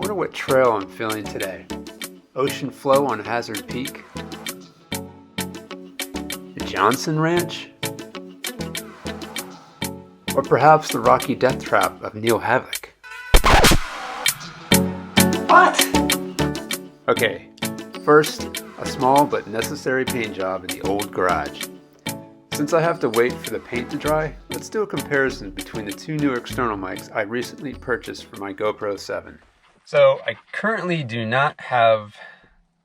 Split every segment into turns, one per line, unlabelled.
wonder what trail I'm feeling today. Ocean Flow on Hazard Peak? The Johnson Ranch? Or perhaps the Rocky Death Trap of Neil Havoc? What? Okay, first, a small but necessary paint job in the old garage. Since I have to wait for the paint to dry, let's do a comparison between the two new external mics I recently purchased for my GoPro 7. So I currently do not have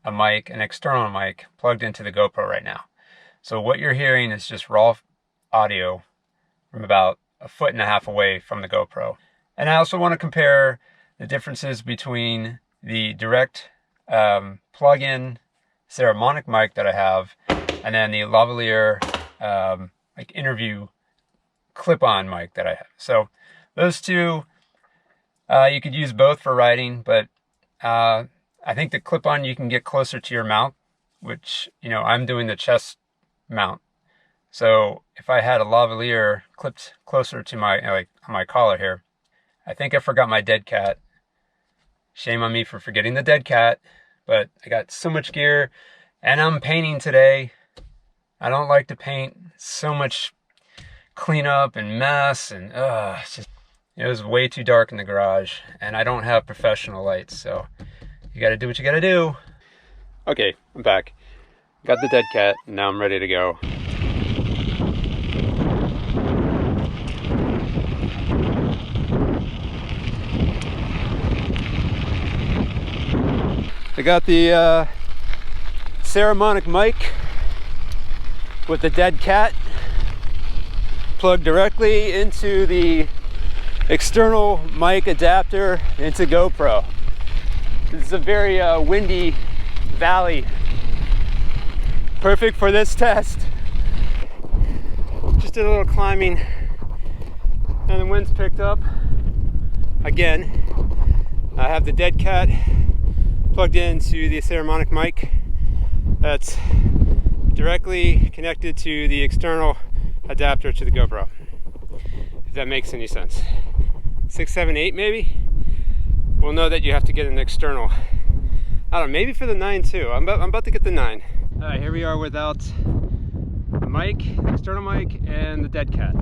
an external mic plugged into the GoPro right now. So what you're hearing is just raw audio from about 1.5 feet away from the GoPro. And I also want to compare the differences between the direct plug-in Ceramonic mic that I have and then the Lavalier interview clip-on mic that I have. So those two, you could use both for writing, but I think the clip-on you can get closer to your mouth, which, I'm doing the chest mount. So if I had a lavalier clipped closer to my collar here, I think I forgot my dead cat. Shame on me for forgetting the dead cat, but I got so much gear and I'm painting today. I don't like to paint. So much cleanup and mess and it was way too dark in the garage and I don't have professional lights, so you gotta do what you gotta do. Okay, I'm back. Got the dead cat and now I'm ready to go. I got the Ceramonic mic with the dead cat plugged directly into the external mic adapter into GoPro. This is a very windy valley, perfect for this test. Just did a little climbing and the wind's picked up again. I have the dead cat plugged into the Ceramonic mic that's directly connected to the external adapter to the GoPro, if that makes any sense. 6, 7, 8 maybe? We'll know that you have to get an external. I don't know, maybe for the 9 too. I'm about to get the 9. Alright, here we are without the mic, external mic, and the dead cat.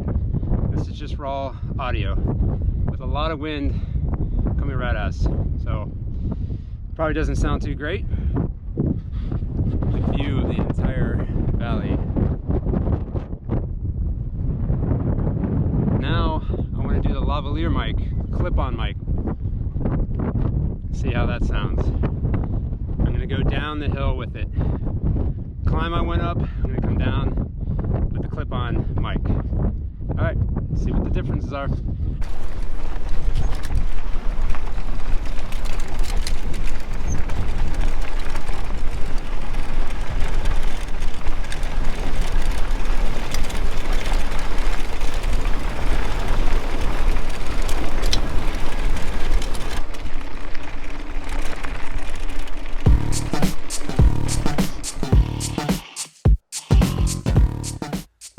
This is just raw audio with a lot of wind coming right at us. So probably doesn't sound too great. The view of the entire valley. Now I want to do the lavalier mic, clip-on mic. See how that sounds. I'm going to go down the hill with it. Climb I went up, I'm going to come down with the clip-on mic. Alright, see what the differences are.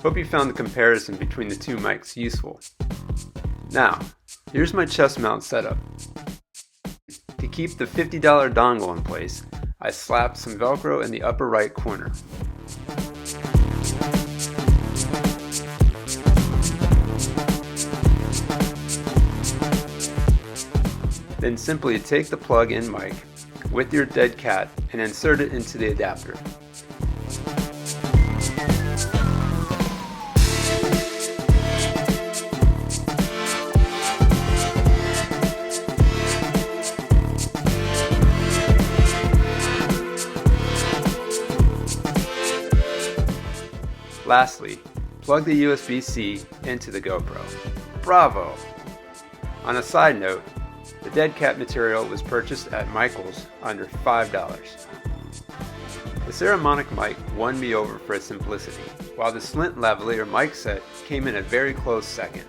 Hope you found the comparison between the two mics useful. Now, here's my chest mount setup. To keep the $50 dongle in place, I slapped some Velcro in the upper right corner. Then simply take the plug-in mic with your dead cat and insert it into the adapter. Lastly, plug the USB-C into the GoPro. Bravo! On a side note, the dead cat material was purchased at Michael's under $5. The Ceramonic mic won me over for its simplicity, while the Slint lavalier mic set came in a very close second.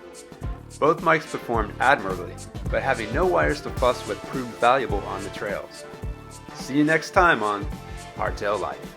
Both mics performed admirably, but having no wires to fuss with proved valuable on the trails. See you next time on Hardtail Life.